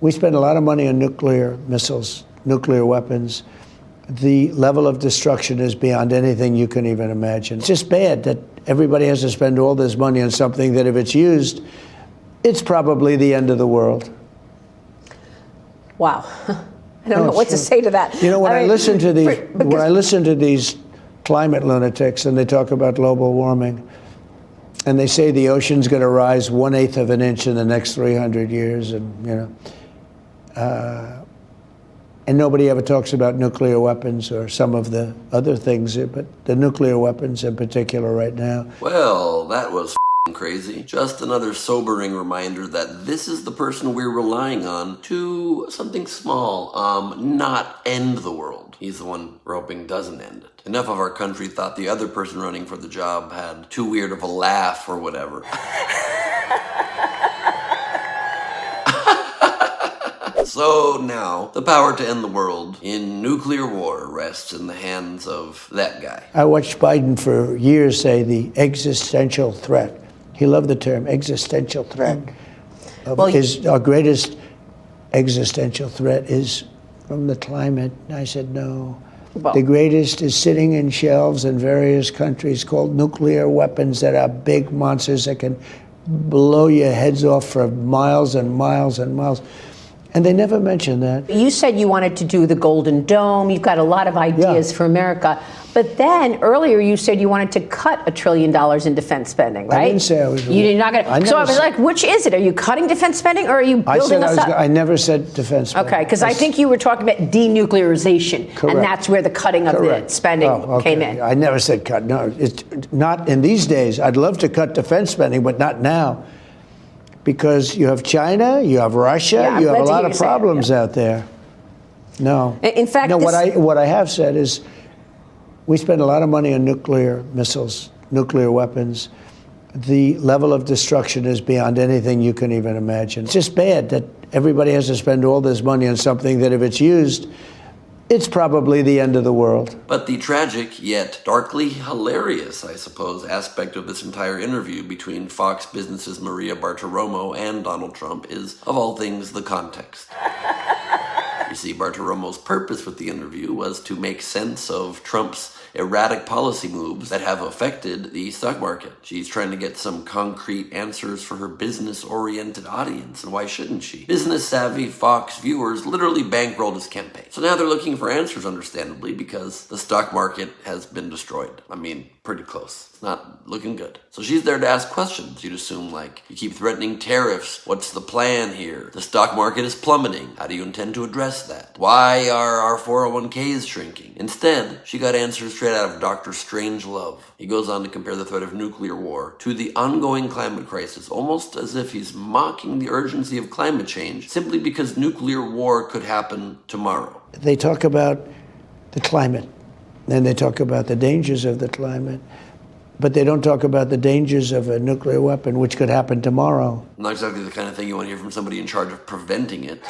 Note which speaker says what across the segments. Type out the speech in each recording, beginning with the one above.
Speaker 1: We spend a lot of money on nuclear missiles, nuclear weapons. The level of destruction is beyond anything you can even imagine. It's just bad that everybody has to spend all this money on something that if it's used, it's probably the end of the world.
Speaker 2: Wow. I don't know what to say to that.
Speaker 1: You know, when I listen to these climate lunatics and they talk about global warming, and they say the ocean's going to rise 1/8 of an inch in the next 300 years, and and nobody ever talks about nuclear weapons or some of the other things, but the nuclear weapons in particular right now.
Speaker 3: Well, that was crazy. Just another sobering reminder that this is the person we're relying on to something small, not end the world. He's the one we're hoping doesn't end it. Enough of our country thought the other person running for the job had too weird of a laugh or whatever. So now, the power to end the world in nuclear war rests in the hands of that guy.
Speaker 1: I watched Biden for years say the existential threat. He loved the term existential threat. Our greatest existential threat is from the climate. And I said, no. Well, the greatest is sitting in shelves in various countries called nuclear weapons that are big monsters that can blow your heads off for miles and miles and miles. And they never mention that.
Speaker 2: You said you wanted to do the Golden Dome. You've got a lot of ideas for America. But then earlier you said you wanted to cut $1 trillion in defense spending, right?
Speaker 1: I didn't say I was.
Speaker 2: You're not going to. So I was like, which is it? Are you cutting defense spending or are you building us up?
Speaker 1: I never said defense spending.
Speaker 2: Okay, because I think you were talking about denuclearization.
Speaker 1: Correct.
Speaker 2: And that's where the cutting of the spending came in.
Speaker 1: I never said cut. No, it's not in these days. I'd love to cut defense spending, but not now. Because you have China, you have Russia, you have a lot of problems out there. No.
Speaker 2: In fact,
Speaker 1: what I have said is we spend a lot of money on nuclear missiles, nuclear weapons. The level of destruction is beyond anything you can even imagine. It's just bad that everybody has to spend all this money on something that if it's used, it's probably the end of the world.
Speaker 3: But the tragic, yet darkly hilarious, I suppose, aspect of this entire interview between Fox Business's Maria Bartiromo and Donald Trump is, of all things, the context. You see, Bartiromo's purpose with the interview was to make sense of Trump's erratic policy moves that have affected the stock market. She's trying to get some concrete answers for her business-oriented audience, and why shouldn't she? Business-savvy Fox viewers literally bankrolled his campaign. So now they're looking for answers, understandably, because the stock market has been destroyed. I mean, pretty close. It's not looking good. So she's there to ask questions. You'd assume, like, you keep threatening tariffs. What's the plan here? The stock market is plummeting. How do you intend to address that? Why are our 401ks shrinking? Instead, she got answers straight out of Dr. Strangelove. He goes on to compare the threat of nuclear war to the ongoing climate crisis, almost as if he's mocking the urgency of climate change simply because nuclear war could happen tomorrow.
Speaker 1: They talk about the climate, and they talk about the dangers of the climate, but they don't talk about the dangers of a nuclear weapon, which could happen tomorrow.
Speaker 3: Not exactly the kind of thing you want to hear from somebody in charge of preventing it.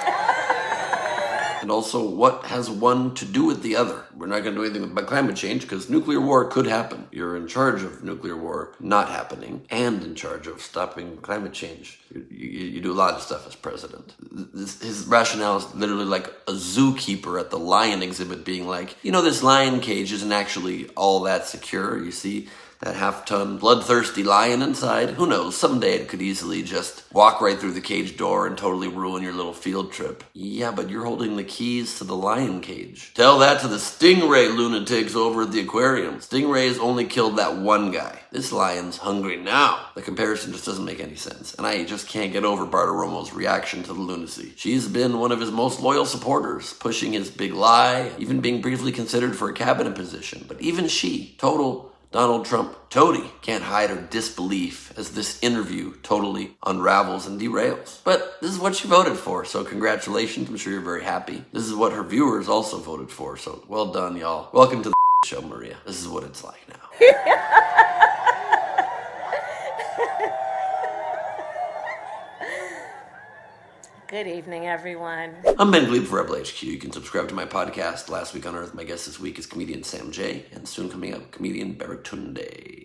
Speaker 3: And also, what has one to do with the other? We're not going to do anything about climate change because nuclear war could happen. You're in charge of nuclear war not happening and in charge of stopping climate change. You do a lot of stuff as president. His rationale is literally like a zookeeper at the lion exhibit being like, you know, this lion cage isn't actually all that secure. You see that half-ton bloodthirsty lion inside? Who knows? Someday it could easily just walk right through the cage door and totally ruin your little field trip. Yeah, but you're holding the keys to the lion cage. Tell that to the stingray lunatics over at the aquarium. Stingrays only killed that one guy. This lion's hungry now. The comparison just doesn't make any sense. And I just can't get over Bartiromo's reaction to the lunacy. She's been one of his most loyal supporters, pushing his big lie, even being briefly considered for a cabinet position. But even she, total Donald Trump toady, can't hide her disbelief as this interview totally unravels and derails. But this is what she voted for, so congratulations. I'm sure you're very happy. This is what her viewers also voted for, so well done, y'all. Welcome to the show, Maria. This is what it's like now.
Speaker 4: Good evening, everyone.
Speaker 3: I'm Ben Gleib for Rebel HQ. You can subscribe to my podcast, Last Week on Earth. My guest this week is comedian Sam J, and soon coming up, comedian Baratunde.